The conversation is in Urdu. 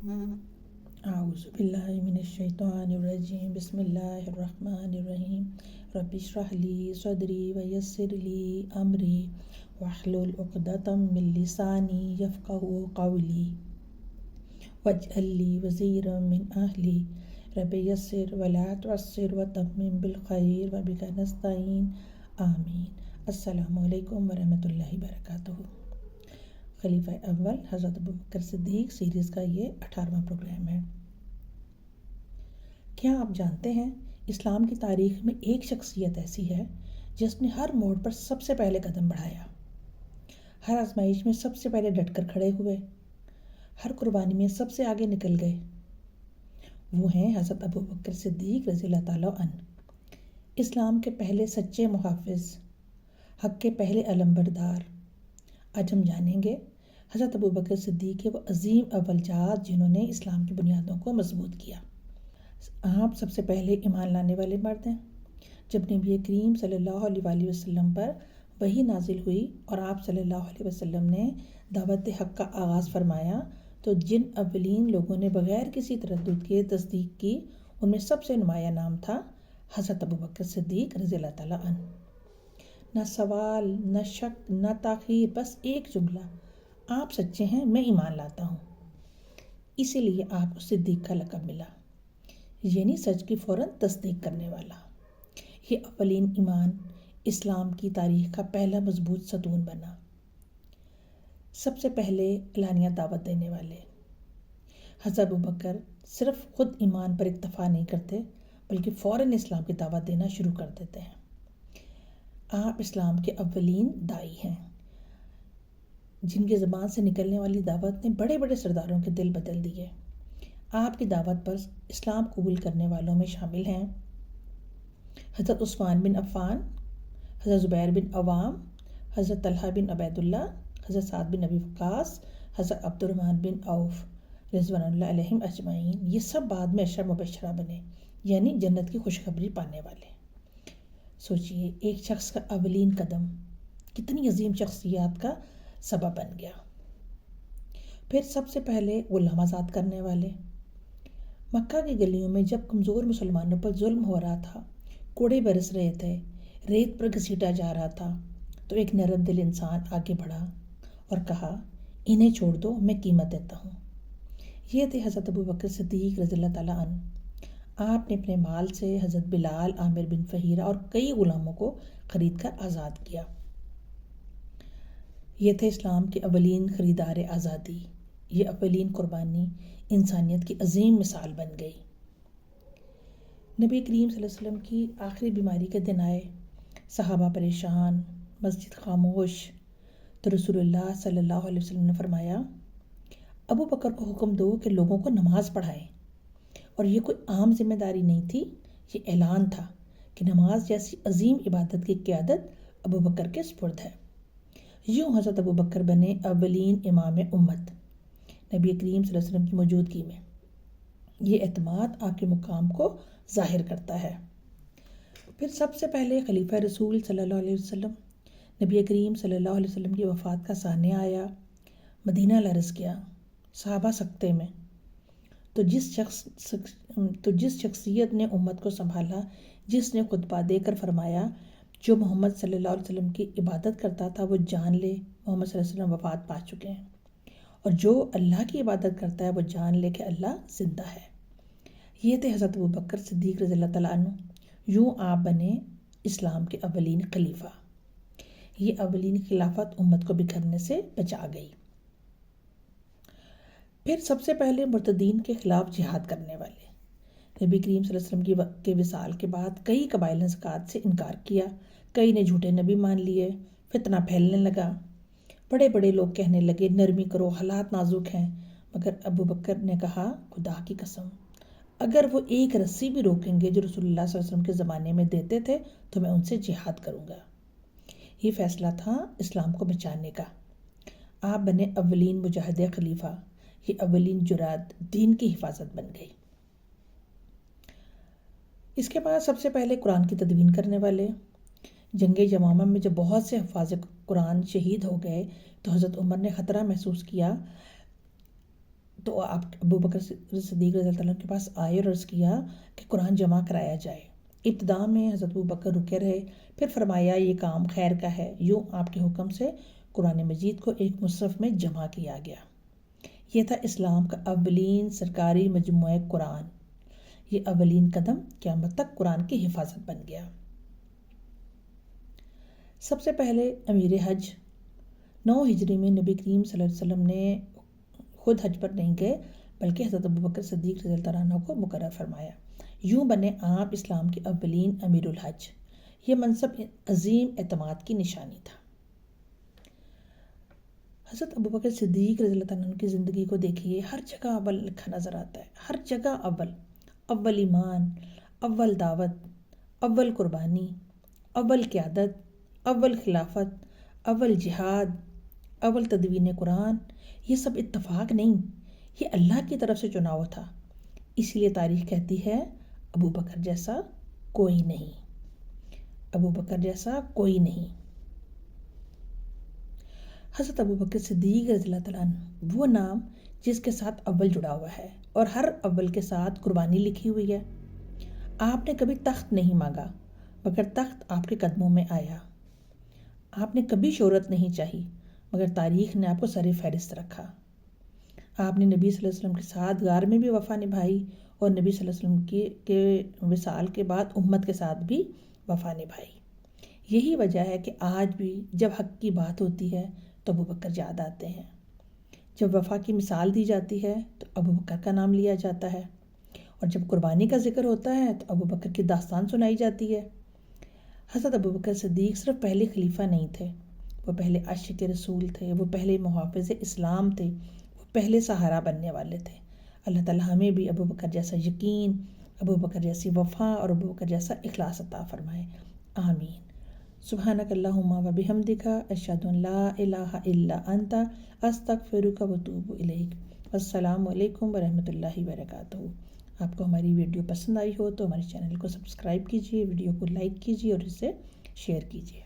اعوذ باللہ من الشیطان الرجیم بسم اللہ الرحمن الرحیم رب اشرح لی صدری ویسر لی امری واحلل عقدۃ من لسانی یفقهوا قولی واجعل لی وزیرا من اہلی رب یسر ولا تعسر وتمم بالخیر وبک نستعین آمین۔ السلام علیکم ورحمۃ اللہ وبرکاتہ۔ خلیفہ اول حضرت ابوبکر صدیق سیریز کا یہ 18واں پروگرام ہے۔ کیا آپ جانتے ہیں اسلام کی تاریخ میں ایک شخصیت ایسی ہے جس نے ہر موڑ پر سب سے پہلے قدم بڑھایا، ہر آزمائش میں سب سے پہلے ڈٹ کر کھڑے ہوئے، ہر قربانی میں سب سے آگے نکل گئے؟ وہ ہیں حضرت ابوبکر صدیق رضی اللہ تعالیٰ عنہ، اسلام کے پہلے سچے محافظ، حق کے پہلے علمبردار۔ آج ہم جانیں گے حضرت ابوبکر صدیق کے وہ عظیم اول جات جنہوں نے اسلام کی بنیادوں کو مضبوط کیا۔ آپ سب سے پہلے ایمان لانے والے مرد ہیں۔ جب نبی کریم صلی اللہ علیہ وآلہ وسلم پر وحی نازل ہوئی اور آپ صلی اللہ علیہ وسلم نے دعوت حق کا آغاز فرمایا تو جن اولین لوگوں نے بغیر کسی تردد کے تصدیق کی، ان میں سب سے نمایاں نام تھا حضرت ابوبکر صدیق رضی اللہ تعالیٰ عنہ۔ نہ سوال، نہ شک، نہ تاخیر، بس ایک جملہ: آپ سچے ہیں، میں ایمان لاتا ہوں۔ اسی لیے آپ کو صدیق کا لقب ملا، یعنی سچ کی فوراً تصدیق کرنے والا۔ یہ اولین ایمان اسلام کی تاریخ کا پہلا مضبوط ستون بنا۔ سب سے پہلے اعلانیہ دعوت دینے والے۔ حضرت ابوبکر صرف خود ایمان پر اکتفا نہیں کرتے بلکہ فوراً اسلام کی دعوت دینا شروع کر دیتے ہیں۔ آپ اسلام کے اولین داعی ہیں جن کی زبان سے نکلنے والی دعوت نے بڑے بڑے سرداروں کے دل بدل دیے۔ آپ کی دعوت پر اسلام قبول کرنے والوں میں شامل ہیں حضرت عثمان بن عفان، حضرت زبیر بن عوام، حضرت طلحہ بن عبید اللہ، حضرت سعد بن ابی وقاص، حضرت عبد الرحمن بن عوف رضوان اللہ علیہم اجمعین۔ یہ سب بعد میں عشرہ مبشرہ بنے، یعنی جنت کی خوشخبری پانے والے۔ سوچئے ایک شخص کا اولین قدم کتنی عظیم شخصیات کا سبب بن گیا۔ پھر سب سے پہلے غلام آزاد کرنے والے۔ مکہ کی گلیوں میں جب کمزور مسلمانوں پر ظلم ہو رہا تھا، کوڑے برس رہے تھے، ریت پر گھسیٹا جا رہا تھا، تو ایک نرم دل انسان آگے بڑھا اور کہا، انہیں چھوڑ دو، میں قیمت دیتا ہوں۔ یہ تھے حضرت ابوبکر صدیق رضی اللہ تعالیٰ عنہ۔ آپ نے اپنے مال سے حضرت بلال، عامر بن فہیرہ اور کئی غلاموں کو خرید کر آزاد کیا۔ یہ تھے اسلام کے اولین خریدار آزادی۔ یہ اولین قربانی انسانیت کی عظیم مثال بن گئی۔ نبی کریم صلی اللہ علیہ وسلم کی آخری بیماری کے دن آئے، صحابہ پریشان، مسجد خاموش، تو رسول اللہ صلی اللہ علیہ وسلم نے فرمایا، ابو بکر کو حکم دو کہ لوگوں کو نماز پڑھائیں۔ اور یہ کوئی عام ذمہ داری نہیں تھی، یہ اعلان تھا کہ نماز جیسی عظیم عبادت کی قیادت ابو بکر کے سپرد ہے۔ یوں حضرت ابو بکر بنے اولین امام امت نبی کریم صلی اللہ علیہ وسلم کی موجودگی میں۔ یہ اعتماد آپ کے مقام کو ظاہر کرتا ہے۔ پھر سب سے پہلے خلیفہ رسول صلی اللہ علیہ وسلم۔ نبی کریم صلی اللہ علیہ وسلم کی وفات کا سانحہ آیا، مدینہ لرز گیا، صحابہ سکتے میں۔ تو جس شخصیت نے امت کو سنبھالا، جس نے خطبہ دے کر فرمایا، جو محمد صلی اللہ علیہ وسلم کی عبادت کرتا تھا وہ جان لے محمد صلی اللہ علیہ وسلم وفات پا چکے ہیں، اور جو اللہ کی عبادت کرتا ہے وہ جان لے کہ اللہ زندہ ہے۔ یہ تھے حضرت ابوبکر صدیق رضی اللہ تعالیٰ عنہ۔ یوں آپ بنے اسلام کے اولین خلیفہ۔ یہ اولین خلافت امت کو بکھرنے سے بچا گئی۔ پھر سب سے پہلے مرتدین کے خلاف جہاد کرنے والے۔ نبی کریم صلی اللہ علیہ وسلم کے وصال کے بعد کئی قبائل نے زکوٰۃ سے انکار کیا، کئی نے جھوٹے نبی مان لیے، فتنہ پھیلنے لگا، بڑے بڑے لوگ کہنے لگے نرمی کرو، حالات نازک ہیں، مگر ابو بکر نے کہا، خدا کی قسم اگر وہ ایک رسی بھی روکیں گے جو رسول اللہ صلی اللہ علیہ وسلم کے زمانے میں دیتے تھے تو میں ان سے جہاد کروں گا۔ یہ فیصلہ تھا اسلام کو بچانے کا۔ آپ بنے اولین مجاہد خلیفہ۔ یہ اولین جرات دین کی حفاظت بن گئی۔ اس کے بعد سب سے پہلے قرآن کی تدوین کرنے والے۔ جنگ یمامہ میں جب بہت سے حفاظ قرآن شہید ہو گئے تو حضرت عمر نے خطرہ محسوس کیا تو آپ ابو بکر صدیق رضی اللہ عنہ کے پاس آئے اور عرض کیا کہ قرآن جمع کرایا جائے۔ ابتدا میں حضرت ابو بکر رکے رہے، پھر فرمایا یہ کام خیر کا ہے۔ یوں آپ کے حکم سے قرآن مجید کو ایک مصحف میں جمع کیا گیا۔ یہ تھا اسلام کا اولین سرکاری مجموعہ قرآن۔ یہ اولین قدم قیامت تک قرآن کی حفاظت بن گیا۔ سب سے پہلے امیر حج 9 ہجری میں نبی کریم صلی اللہ علیہ وسلم نے خود حج پر نہیں گئے بلکہ حضرت ابو بکر صدیق رضی اللہ عنہ کو مقرر فرمایا۔ یوں بنے آپ اسلام کے اولین امیر الحج۔ یہ منصب عظیم اعتماد کی نشانی تھا۔ حضرت ابو بکر صدیق رضی اللہ عنہ کی زندگی کو دیکھیے، ہر جگہ اول لکھا نظر آتا ہے، ہر جگہ اول۔ اول ایمان، اول دعوت، اول قربانی، اول قیادت، اول خلافت، اول جہاد، اول تدوین قرآن۔ یہ سب اتفاق نہیں، یہ اللہ کی طرف سے چناؤ تھا۔ اسی لیے تاریخ کہتی ہے ابو بکر جیسا کوئی نہیں، ابو بکر جیسا کوئی نہیں۔ حضرت ابو بکر صدیق رضی اللہ تعالیٰ عنہ وہ نام جس کے ساتھ اول جڑا ہوا ہے اور ہر اول کے ساتھ قربانی لکھی ہوئی ہے۔ آپ نے کبھی تخت نہیں مانگا مگر تخت آپ کے قدموں میں آیا۔ آپ نے کبھی شہرت نہیں چاہی مگر تاریخ نے آپ کو سر فہرست رکھا۔ آپ نے نبی صلی اللہ علیہ وسلم کے ساتھ غار میں بھی وفا نبھائی اور نبی صلی اللہ علیہ وسلم کے وصال کے بعد امت کے ساتھ بھی وفا نبھائی۔ یہی وجہ ہے کہ آج بھی جب حق کی بات ہوتی ہے تو ابو بکر یاد آتے ہیں، جب وفا کی مثال دی جاتی ہے تو ابو بکر کا نام لیا جاتا ہے، اور جب قربانی کا ذکر ہوتا ہے تو ابو بکر کی داستان سنائی جاتی ہے۔ حضرت ابو بکر صدیق صرف پہلے خلیفہ نہیں تھے، وہ پہلے عاشق رسول تھے، وہ پہلے محافظ اسلام تھے، وہ پہلے سہارا بننے والے تھے۔ اللہ تعالیٰ ہمیں بھی ابو بکر جیسا یقین، ابو بکر جیسی وفا اور ابو بکر جیسا اخلاص عطا فرمائے، آمین۔ سبحانک اللہم و بحمدک، اشہد ان لا الہ الا انت، استغفرک و اتوب الیک۔ السلام علیکم ورحمۃ اللہ وبرکاتہ۔ آپ کو ہماری ویڈیو پسند آئی ہو تو ہمارے چینل کو سبسکرائب کیجیے، ویڈیو کو لائک کیجیے اور اسے شیئر کیجیے۔